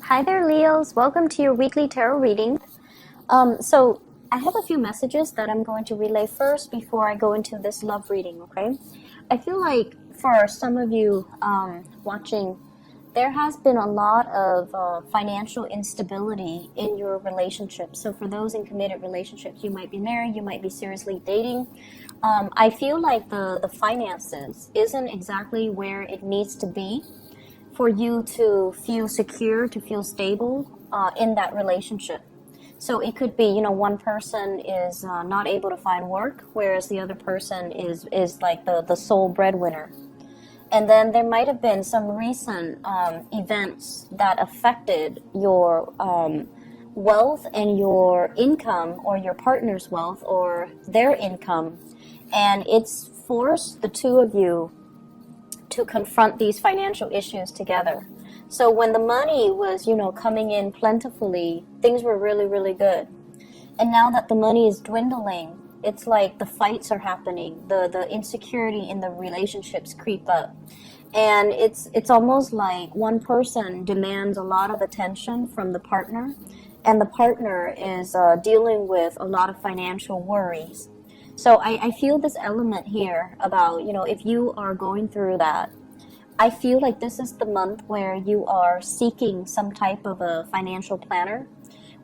Hi there, Leos. Welcome to your weekly tarot reading. So I have a few messages that I'm going to relay first before I go into this love reading, okay? I feel like for some of you watching, there has been a lot of financial instability in your relationship. So for those in committed relationships, you might be married, you might be seriously dating. I feel like the finances isn't exactly where it needs to be for you to feel secure, to feel stable in that relationship. So it could be, one person is not able to find work, whereas the other person is like the sole breadwinner. And then there might have been some recent events that affected your wealth and your income, or your partner's wealth or their income. And it's forced the two of you to confront these financial issues together. So when the money was, coming in plentifully, things were really, really good. And now that the money is dwindling, it's like the fights are happening. The insecurity in the relationships creep up. And it's almost like one person demands a lot of attention from the partner, and the partner is dealing with a lot of financial worries. So I feel this element here about, if you are going through that, I feel like this is the month where you are seeking some type of a financial planner,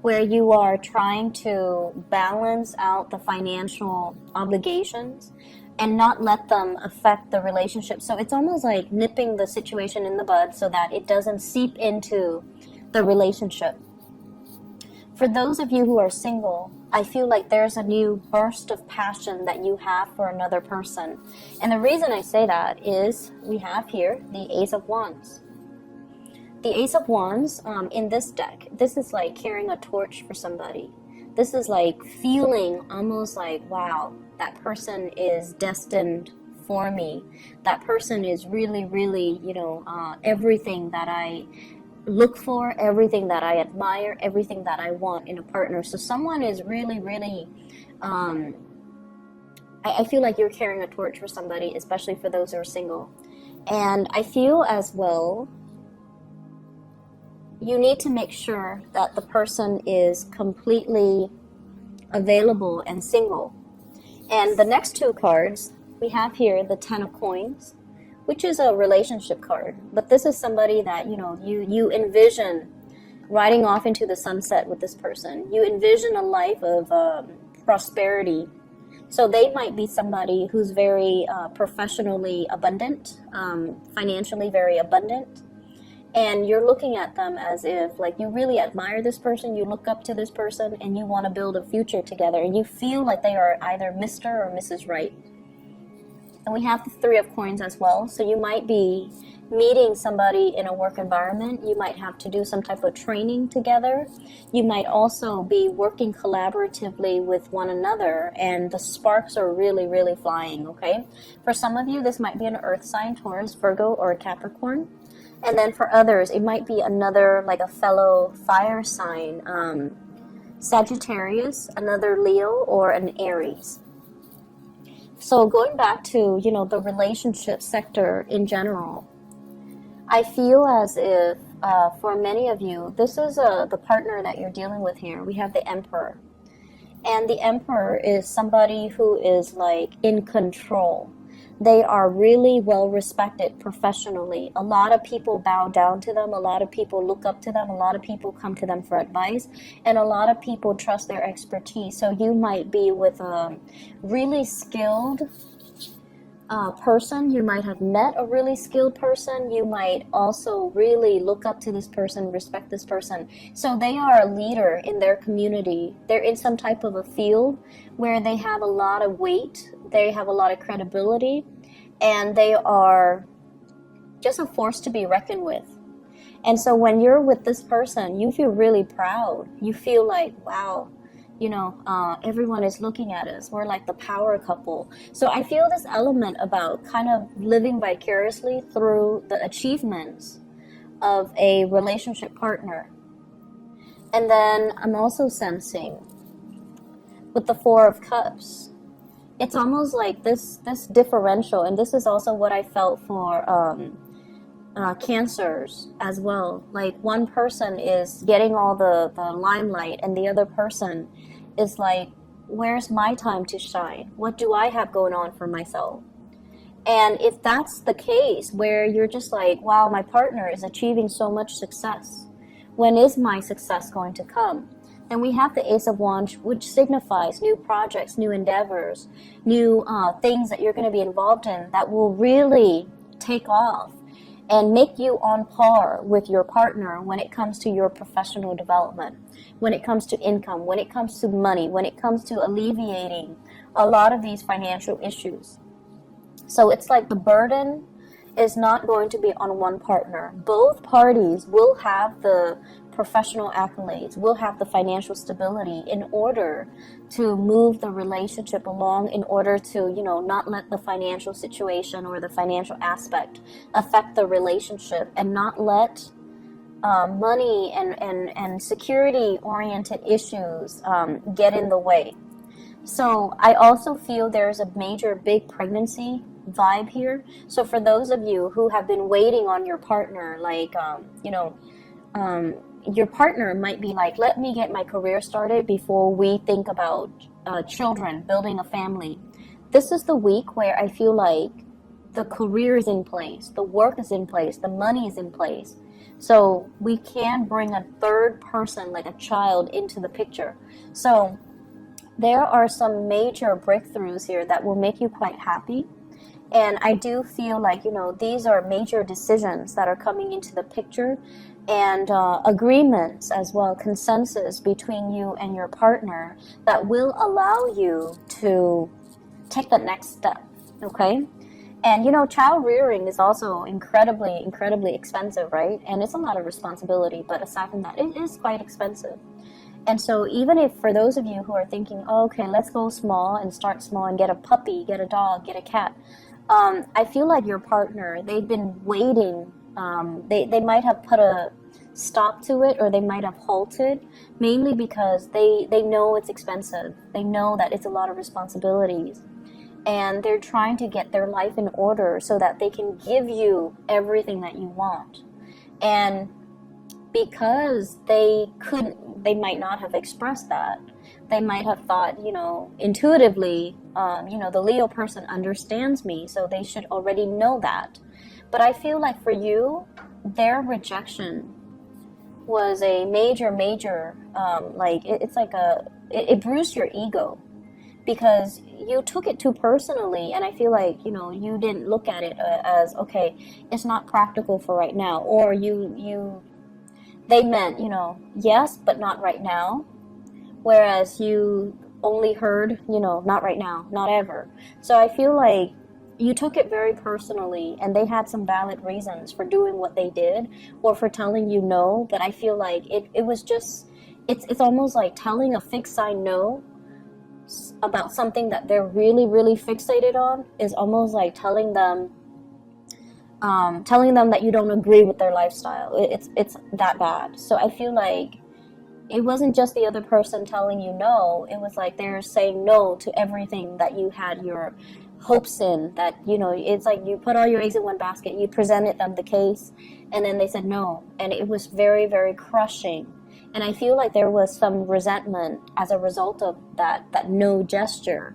where you are trying to balance out the financial obligations and not let them affect the relationship. So it's almost like nipping the situation in the bud so that it doesn't seep into the relationship. For those of you who are single, I feel like there's a new burst of passion that you have for another person. And the reason I say that is we have here the Ace of Wands. The Ace of Wands in this deck, this is like carrying a torch for somebody. This is like feeling almost like, wow, that person is destined for me. That person is really, really, everything that I look for, everything that I admire, everything that I want in a partner. So someone is really, really, I feel like you're carrying a torch for somebody, especially for those who are single. And I feel as well, you need to make sure that the person is completely available and single. And the next two cards, we have here the Ten of Coins, which is a relationship card. But this is somebody that, you envision riding off into the sunset with this person. You envision a life of prosperity. So they might be somebody who's very professionally abundant, financially very abundant. And you're looking at them as if, like, you really admire this person, you look up to this person, and you want to build a future together. And you feel like they are either Mr. or Mrs. Right. And we have the Three of Coins as well. So you might be meeting somebody in a work environment. You might have to do some type of training together. You might also be working collaboratively with one another, and the sparks are really, really flying, okay? For some of you, this might be an earth sign, Taurus, Virgo, or a Capricorn. And then for others, it might be another, like a fellow fire sign, Sagittarius, another Leo, or an Aries. So going back to, the relationship sector in general, I feel as if for many of you, this is the partner that you're dealing with here. We have the Emperor. And the Emperor is somebody who is like in control. They are really well respected professionally. A lot of people bow down to them. A lot of people look up to them. A lot of people come to them for advice. And a lot of people trust their expertise. So you might be with a really skilled person. You might have met a really skilled person. You might also really look up to this person, respect this person. So they are a leader in their community. They're in some type of a field where they have a lot of weight. They have a lot of credibility, and they are just a force to be reckoned with. And so when you're with this person, you feel really proud. You feel like, wow, everyone is looking at us. We're like the power couple. So I feel this element about kind of living vicariously through the achievements of a relationship partner. And then I'm also sensing with the Four of Cups, it's almost like this differential, and this is also what I felt for cancers as well. Like one person is getting all the limelight and the other person is like, where's my time to shine? What do I have going on for myself? And if that's the case, where you're just like, wow, my partner is achieving so much success, when is my success going to come? Then we have the Ace of Wands, which signifies new projects, new endeavors, new things that you're going to be involved in that will really take off and make you on par with your partner when it comes to your professional development, when it comes to income, when it comes to money, when it comes to alleviating a lot of these financial issues. So it's like the burden is not going to be on one partner. Both parties will have the professional accolades, will have the financial stability in order to move the relationship along, in order to, not let the financial situation or the financial aspect affect the relationship, and not let money and security oriented issues get in the way. So I also feel there's a major big pregnancy vibe here. So for those of you who have been waiting on your partner, like your partner might be like, let me get my career started before we think about children, building a family. This is the week where I feel like the career is in place, the work is in place, the money is in place. So we can bring a third person, like a child, into the picture. So there are some major breakthroughs here that will make you quite happy. And I do feel like, these are major decisions that are coming into the picture, and agreements as well, consensus between you and your partner that will allow you to take the next step, okay? And, child rearing is also incredibly, incredibly expensive, right? And it's a lot of responsibility, but aside from that, it is quite expensive. And so even if for those of you who are thinking, oh, okay, let's go small and start small and get a puppy, get a dog, get a cat, I feel like your partner, they've been waiting. They might have put a stop to it, or they might have halted, mainly because they know it's expensive. They know that it's a lot of responsibilities. And they're trying to get their life in order so that they can give you everything that you want. And because they might not have expressed that. They might have thought, intuitively, the Leo person understands me, so they should already know that. But I feel like for you, their rejection was a major, it bruised your ego, because you took it too personally. And I feel like, you didn't look at it as, okay, it's not practical for right now, or they meant, yes, but not right now. Whereas you only heard, not right now, not ever. So I feel like you took it very personally, and they had some valid reasons for doing what they did, or for telling you no. But I feel like it was just, it's almost like telling a fixed sign no about something that they're really, really fixated on is almost like telling them that you don't agree with their lifestyle. It's that bad. So I feel like it wasn't just the other person telling you no. It was like they're saying no to everything that you had your hopes in. That, it's like you put all your eggs in one basket. You presented them the case, and then they said no. And it was very, very crushing. And I feel like there was some resentment as a result of that no gesture.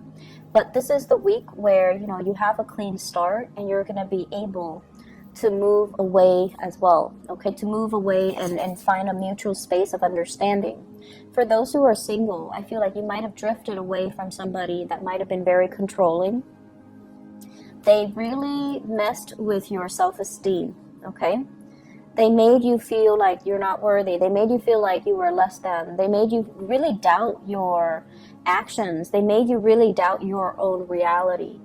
But this is the week where, you have a clean start, and you're going to be able to move away as well, okay? To move away and find a mutual space of understanding. For those who are single, I feel like you might have drifted away from somebody that might have been very controlling. They really messed with your self-esteem, okay? They made you feel like you're not worthy. They made you feel like you were less than. They made you really doubt your actions. They made you really doubt your own reality.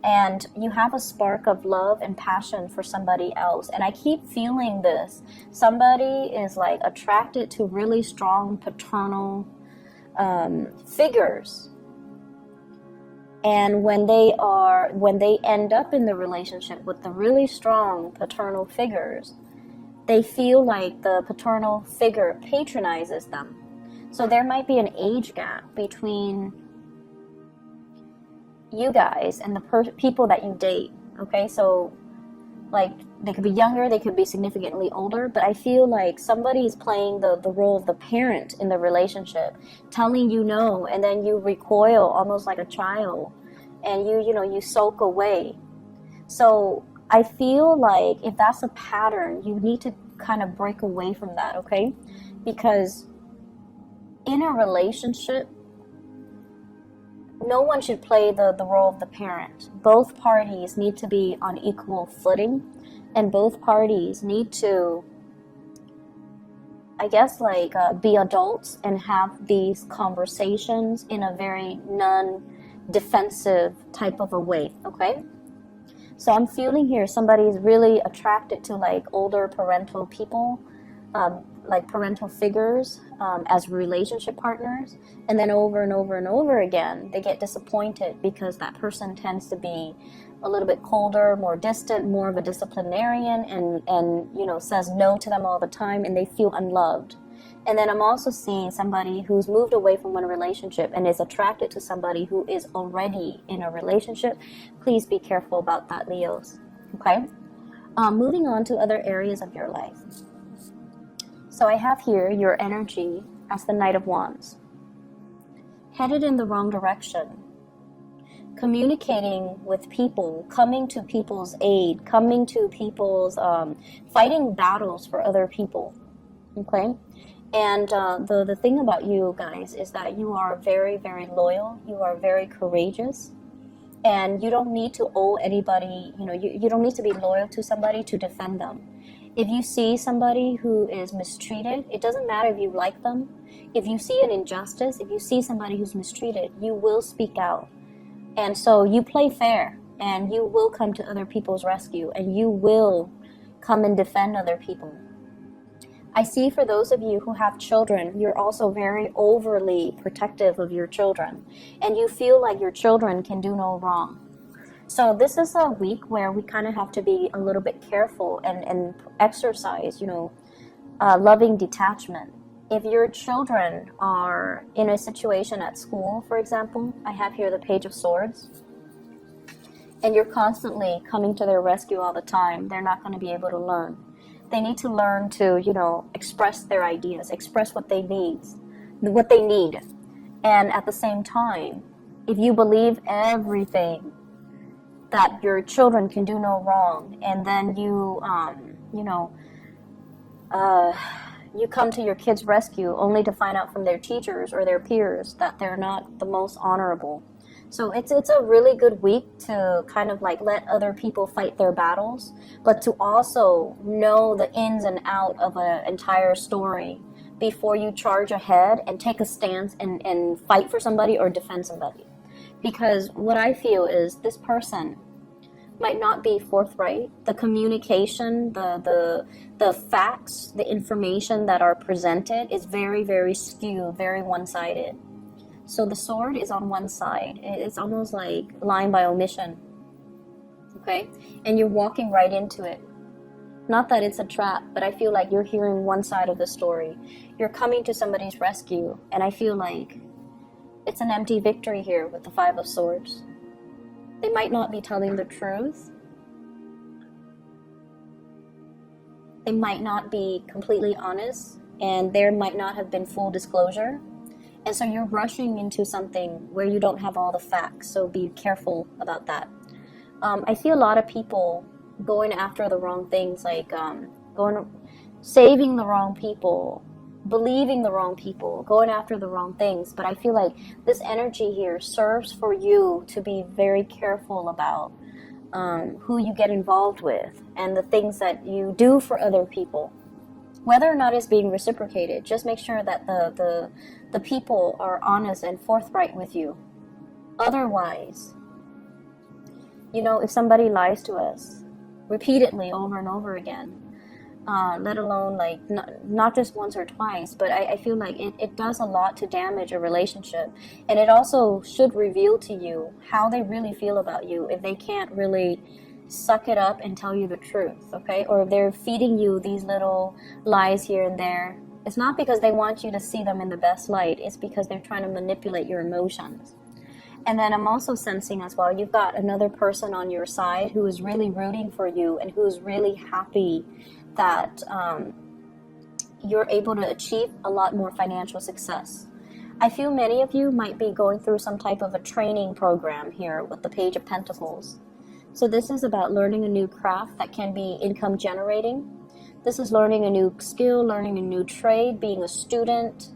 And you have a spark of love and passion for somebody else. And I keep feeling this. Somebody is like attracted to really strong paternal figures. And when they end up in the relationship with the really strong paternal figures, they feel like the paternal figure patronizes them. So there might be an age gap between you guys and the people that you date, okay? So Like, they could be younger, they could be significantly older, but I feel like somebody is playing the role of the parent in the relationship, telling you no, and then you recoil almost like a child, and you sulk away. So I feel like if that's a pattern, you need to kind of break away from that, okay? Because in a relationship, no one should play the role of the parent. Both parties need to be on equal footing, and both parties need to, I guess, like be adults and have these conversations in a very non-defensive type of a way, okay? So I'm feeling here somebody is really attracted to like older parental people, like parental figures as relationship partners, and then over and over and over again they get disappointed because that person tends to be a little bit colder, more distant, more of a disciplinarian, and says no to them all the time, and they feel unloved. And then I'm also seeing somebody who's moved away from one relationship and is attracted to somebody who is already in a relationship. Please be careful about that, Leos. Okay? Moving on to other areas of your life. So I have here your energy as the Knight of Wands. Headed in the wrong direction. Communicating with people, coming to people's aid, coming to people's, fighting battles for other people. Okay? And the thing about you guys is that you are very, very loyal. You are very courageous. And you don't need to owe anybody, you don't need to be loyal to somebody to defend them. If you see somebody who is mistreated, it doesn't matter if you like them. If you see an injustice, if you see somebody who's mistreated, you will speak out. And so you play fair, and you will come to other people's rescue, and you will come and defend other people. I see for those of you who have children, you're also very overly protective of your children, and you feel like your children can do no wrong. So this is a week where we kind of have to be a little bit careful and exercise, loving detachment. If your children are in a situation at school, for example, I have here the Page of Swords, and you're constantly coming to their rescue all the time, they're not going to be able to learn. They need to learn to, express their ideas, express what they need. And at the same time, if you believe everything that your children can do no wrong, and then you come to your kids' rescue only to find out from their teachers or their peers that they're not the most honorable. So it's a really good week to kind of like let other people fight their battles, but to also know the ins and out of an entire story before you charge ahead and take a stance and fight for somebody or defend somebody. Because what I feel is this person might not be forthright. The communication, the facts, the information that are presented is very, very skewed, very one-sided. So the sword is on one side. It's almost like lying by omission. Okay? And you're walking right into it. Not that it's a trap, but I feel like you're hearing one side of the story. You're coming to somebody's rescue, and I feel like it's an empty victory here with the Five of Swords. They might not be telling the truth. They might not be completely honest, and there might not have been full disclosure. And so you're rushing into something where you don't have all the facts, so be careful about that. I see a lot of people going after the wrong things, like saving the wrong people, believing the wrong people, going after the wrong things. But I feel like this energy here serves for you to be very careful about who you get involved with and the things that you do for other people. Whether or not it's being reciprocated, just make sure that the people are honest and forthright with you. Otherwise, if somebody lies to us repeatedly over and over again, let alone like not just once or twice, but I feel like it does a lot to damage a relationship. And it also should reveal to you how they really feel about you if they can't really suck it up and tell you the truth, okay? Or if they're feeding you these little lies here and there. It's not because they want you to see them in the best light. It's because they're trying to manipulate your emotions. And then I'm also sensing as well, you've got another person on your side who is really rooting for you and who's really happy that you're able to achieve a lot more financial success. I feel many of you might be going through some type of a training program here with the Page of Pentacles. So this is about learning a new craft that can be income generating. This is learning a new skill, learning a new trade, being a student,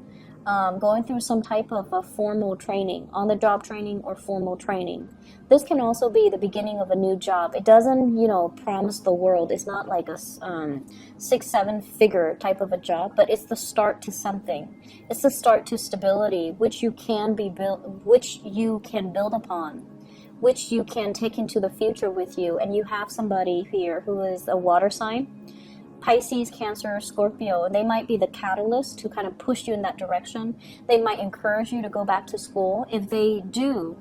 going through some type of a formal training, on-the-job training or formal training. This can also be the beginning of a new job. It doesn't, promise the world. It's not like a 6-7 figure type of a job, but it's the start to something. It's the start to stability, which you can build upon, which you can take into the future with you. And you have somebody here who is a water sign. Pisces, Cancer, Scorpio, and they might be the catalyst to kind of push you in that direction. They might encourage you to go back to school. If they do,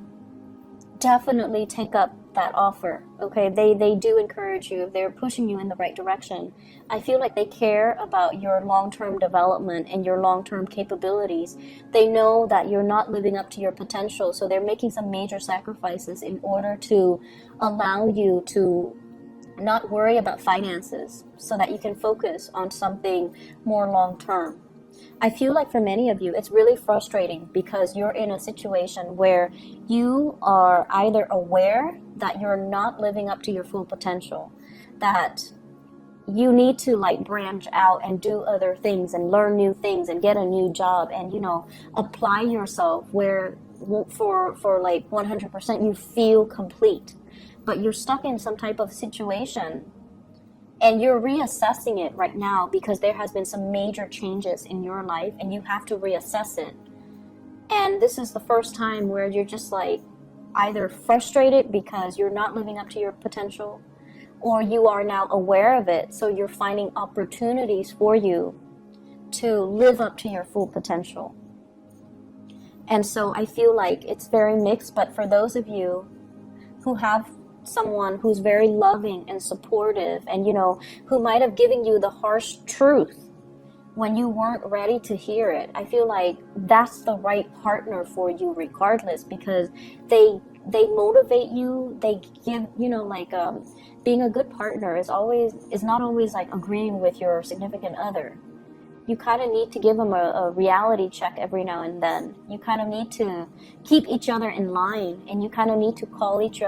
definitely take up that offer, okay? They do encourage you. If they're pushing you in the right direction, I feel like they care about your long-term development and your long-term capabilities. They know that you're not living up to your potential, so they're making some major sacrifices in order to allow you to not worry about finances so that you can focus on something more long-term. I feel like for many of you, it's really frustrating because you're in a situation where you are either aware that you're not living up to your full potential, that you need to branch out and do other things and learn new things and get a new job and, apply yourself where for 100% you feel complete. But you're stuck in some type of situation and you're reassessing it right now because there has been some major changes in your life and you have to reassess it. And this is the first time where you're just either frustrated because you're not living up to your potential, or you are now aware of it, so you're finding opportunities for you to live up to your full potential. And so I feel like it's very mixed, but for those of you who have someone who's very loving and supportive and who might have given you the harsh truth when you weren't ready to hear it, I feel like that's the right partner for you regardless, because they motivate you. They give being a good partner is not always agreeing with your significant other. You kind of need to give them a reality check every now and then. You kind of need to keep each other in line, and you kind of need to call each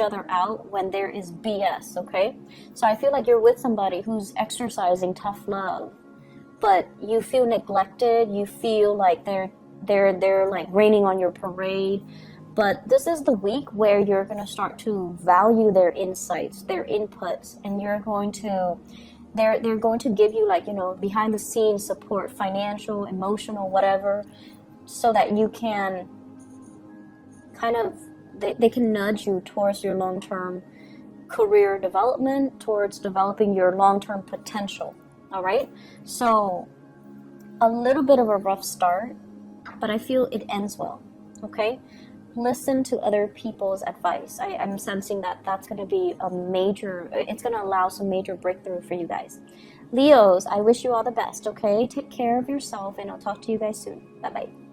other out when there is BS, okay? So I feel like you're with somebody who's exercising tough love, but you feel neglected. You feel like they're raining on your parade. But this is the week where you're going to start to value their insights, their inputs, and you're going to... They're going to give you behind the scenes support, financial, emotional, whatever, so that you can they can nudge you towards your long-term career development, towards developing your long-term potential. All right. So a little bit of a rough start, but I feel it ends well. Okay. Listen to other people's advice. I'm sensing that that's going to be it's going to allow some major breakthrough for you guys. Leos, I wish you all the best, okay? Take care of yourself, and I'll talk to you guys soon. Bye-bye.